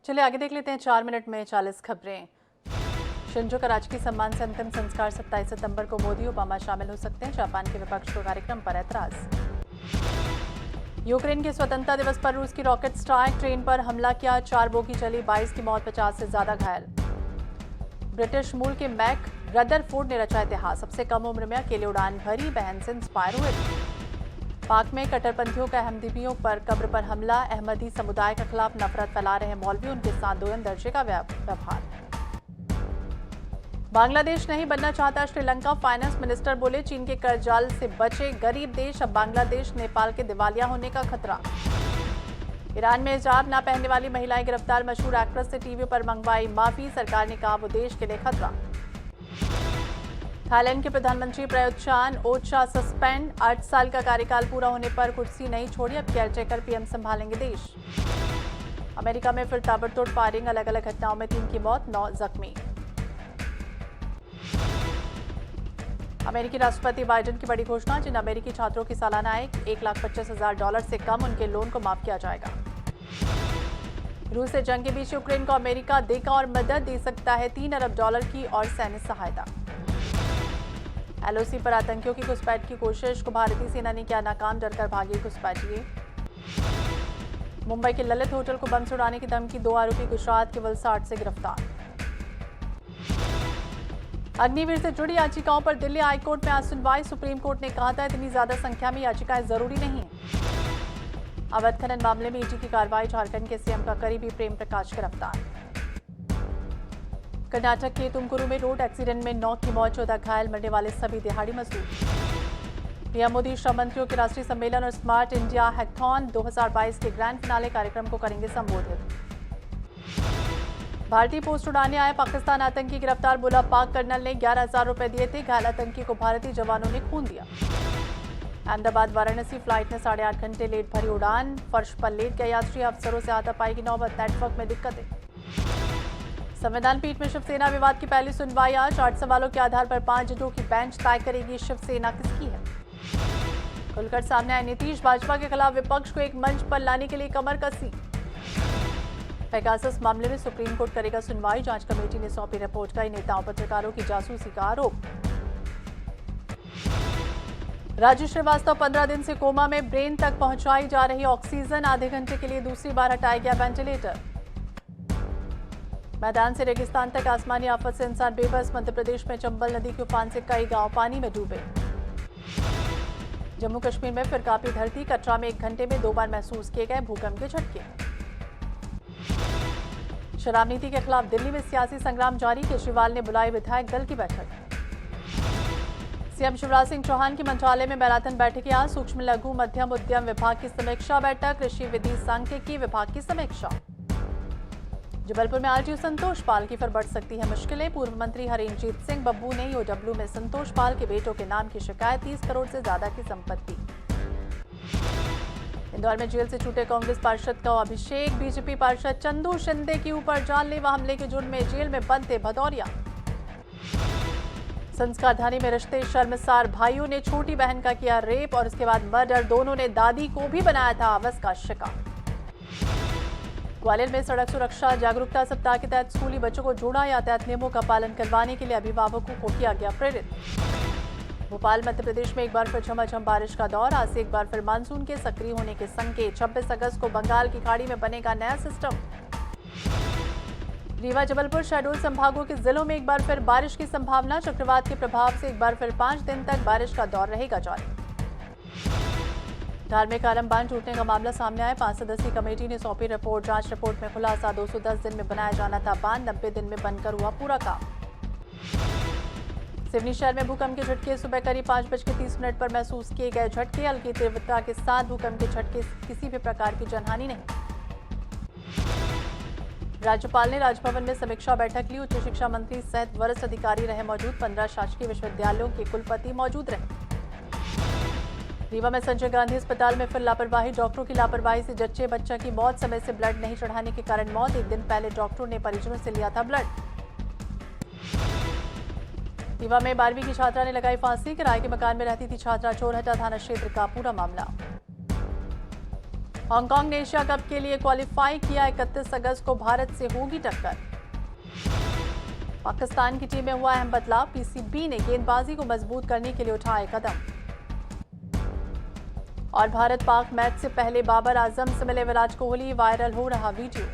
चलिए आगे देख लेते हैं 4 मिनट में 40 खबरें। शिंजो कराची की सम्मान से अंतिम संस्कार 27 सितंबर को मोदी ओबामा शामिल हो सकते हैं। जापान के विपक्ष को कार्यक्रम पर ऐतराज। यूक्रेन के स्वतंत्रता दिवस पर रूस की रॉकेट स्ट्राइक, ट्रेन पर हमला किया, 4 बोगी चली, 22 की मौत, 50 से ज्यादा घायल। ब्रिटिश मूल के मैक रदरफोर्ड ने रचा इतिहास, सबसे कम उम्र में अकेले उड़ान भरी, बहन से इंस्पायर हुए थे। पाक में कट्टरपंथियों का अहमदीयों पर कब्र पर हमला, अहमदी समुदाय के खिलाफ नफरत फैला रहे मौलवी, उनके साथ दोयम दर्जे का व्यवहार। बांग्लादेश नहीं बनना चाहता श्रीलंका, फाइनेंस मिनिस्टर बोले चीन के कर्ज जाल से बचे गरीब देश, अब बांग्लादेश नेपाल के दिवालिया होने का खतरा। ईरान में हिजाब ना पहनने वाली महिलाएं गिरफ्तार, मशहूर एक्ट्रेस से टीवी पर मंगवाई माफी, सरकार ने कहा वो देश के लिए खतरा। थाईलैंड के प्रधानमंत्री प्रयुत चान ओचा सस्पेंड, 8 साल का कार्यकाल पूरा होने पर कुर्सी नहीं छोड़ी, अब केयरटेकर पीएम संभालेंगे देश। अमेरिका में फिर ताबड़तोड़ फायरिंग, अलग अलग घटनाओं में 3 की मौत, 9 जख्मी। अमेरिकी राष्ट्रपति बाइडेन की बड़ी घोषणा, जिन अमेरिकी छात्रों की सालाना आय $1,25,000 से कम, उनके लोन को माफ किया जाएगा। रूस से जंग के बीच यूक्रेन को अमेरिका देगा और मदद दे सकता है $3 अरब की और सैन्य सहायता। एलओसी पर आतंकियों की घुसपैठ की कोशिश को भारतीय सेना ने किया नाकाम, डरकर भागे घुसपैठिए। मुंबई के ललित होटल को बम से उड़ाने की धमकी, 2 आरोपी गुजरात के वलसाड से गिरफ्तार। अग्निवीर से जुड़ी याचिकाओं पर दिल्ली हाईकोर्ट में आज सुनवाई, सुप्रीम कोर्ट ने कहा था इतनी ज्यादा संख्या में याचिकाएं जरूरी नहीं है। अवैध खनन मामले में ईडी की कार्रवाई, झारखंड के सीएम का करीबी प्रेम प्रकाश गिरफ्तार। कर्नाटक के तुमकुरू में रोड एक्सीडेंट में 9 की मौत, 14 घायल, मरने वाले सभी दिहाड़ी मजदूर। पीएम मोदी श्रम मंत्रियों के राष्ट्रीय सम्मेलन और स्मार्ट इंडिया हैकाथॉन 2022 के ग्रैंड फिनाले कार्यक्रम को करेंगे संबोधित। भारतीय पोस्ट उड़ाने आए पाकिस्तान आतंकी गिरफ्तार, बोला पाक कर्नल ने 11,000 रुपए दिए थे, घायल आतंकी को भारतीय जवानों ने खून दिया। अहमदाबाद वाराणसी फ्लाइट में 8.5 घंटे लेट भरी उड़ान, फर्श पर लेट गए यात्री, अफसरों से आता पाएगी नौबत, नेटवर्क में दिक्कतें। संविधान पीठ में शिवसेना विवाद की पहली सुनवाई आज, 8 सवालों के आधार पर 5 जजों की बेंच तय करेगी शिवसेना किसकी है। खुलकर सामने आए नीतीश, भाजपा के खिलाफ विपक्ष को एक मंच पर लाने के लिए कमर कसी। पेगासस मामले में सुप्रीम कोर्ट करेगा सुनवाई, जांच कमेटी ने सौंपी रिपोर्ट, कई नेताओं पत्रकारों की जासूसी का आरोप। राजू श्रीवास्तव 15 दिन से कोमा में, ब्रेन तक पहुंचाई जा रही ऑक्सीजन, आधे घंटे के लिए दूसरी बार हटाया गया वेंटिलेटर। मैदान से रेगिस्तान तक आसमानी आफत से इंसान बेबस, मध्य प्रदेश में चंबल नदी के उफान से कई गांव पानी में डूबे। जम्मू कश्मीर में फिर कांपी धरती, कटरा में 1 घंटे में 2 बार महसूस किए गए भूकंप के झटके। शराब नीति के खिलाफ दिल्ली में सियासी संग्राम जारी, केजरीवाल ने बुलाई विधायक दल की बैठक। सीएम शिवराज सिंह चौहान की मंत्रालय में मैराथन बैठक, आज सूक्ष्म लघु मध्यम उद्यम विभाग की समीक्षा बैठक, कृषि विधि सांख्यिकी विभाग की समीक्षा। जबलपुर में आरटीओ संतोष पाल की फिर बढ़ सकती है मुश्किलें, पूर्व मंत्री हरेंद्रजीत सिंह बब्बू ने ईओडब्ल्यू में संतोष पाल के बेटों के नाम की शिकायत, 30 करोड़ से ज्यादा की संपत्ति। इंदौर में जेल से छूटे कांग्रेस पार्षद का अभिषेक, बीजेपी पार्षद चंदू शिंदे के ऊपर जानलेवा हमले के जुर्म में जेल में बंद थे भदौरिया। संस्कारधानी में रिश्ते शर्मसार, भाइयों ने छोटी बहन का किया रेप और उसके बाद मर्डर, दोनों ने दादी को भी बनाया था आवास का शिकार। ग्वालियर में सड़क सुरक्षा जागरूकता सप्ताह के तहत स्कूली बच्चों को जोड़ा, यातायात नियमों का पालन करवाने के लिए अभिभावकों को किया गया प्रेरित। भोपाल मध्य प्रदेश में एक बार फिर झमाझम बारिश का दौर, आज से एक बार फिर मानसून के सक्रिय होने के संकेत, 26 अगस्त को बंगाल की खाड़ी में बनेगा नया सिस्टम। रीवा जबलपुर शहडोल संभागों के जिलों में एक बार फिर बारिश की संभावना, चक्रवात के प्रभाव से एक बार फिर 5 दिन तक बारिश का दौर रहेगा जारी। धार्मिक आलम बांध टूटने का मामला सामने आया, 5 सदस्यीय कमेटी ने सौंपी रिपोर्ट, जांच रिपोर्ट में खुलासा, 210 दिन में बनाया जाना था बांध, 90 दिन में बनकर हुआ पूरा काम। सिवनी शहर में भूकंप के झटके, सुबह करीब 5:30 पर महसूस किए गए झटके, हल्की तीव्रता के साथ भूकंप के झटके, किसी भी प्रकार की जनहानि नहीं। राज्यपाल ने राजभवन में समीक्षा बैठक ली, उच्च शिक्षा मंत्री सहित वरिष्ठ अधिकारी रहे मौजूद, 15 शासकीय विश्वविद्यालयों के कुलपति मौजूद रहे। रीवा में संजय गांधी अस्पताल में फिर लापरवाही, डॉक्टरों की लापरवाही से जच्चे बच्चा की मौत, समय से ब्लड नहीं चढ़ाने के कारण मौत, 1 दिन पहले डॉक्टरों ने परिजनों से लिया था ब्लड। रीवा में 12वीं की छात्रा ने लगाई फांसी, किराए के मकान में रहती थी छात्रा, चोरहटा थाना क्षेत्र का पूरा मामला। हांगकांग ने एशिया कप के लिए क्वालिफाई किया। 31 अगस्त को भारत से होगी टक्कर। पाकिस्तान की टीम में हुआ अहम बदलाव। पीसीबी ने गेंदबाजी को मजबूत करने के लिए उठाए कदम। और भारत पाक मैच से पहले बाबर आजम से मिले विराट कोहली, वायरल हो रहा वीडियो।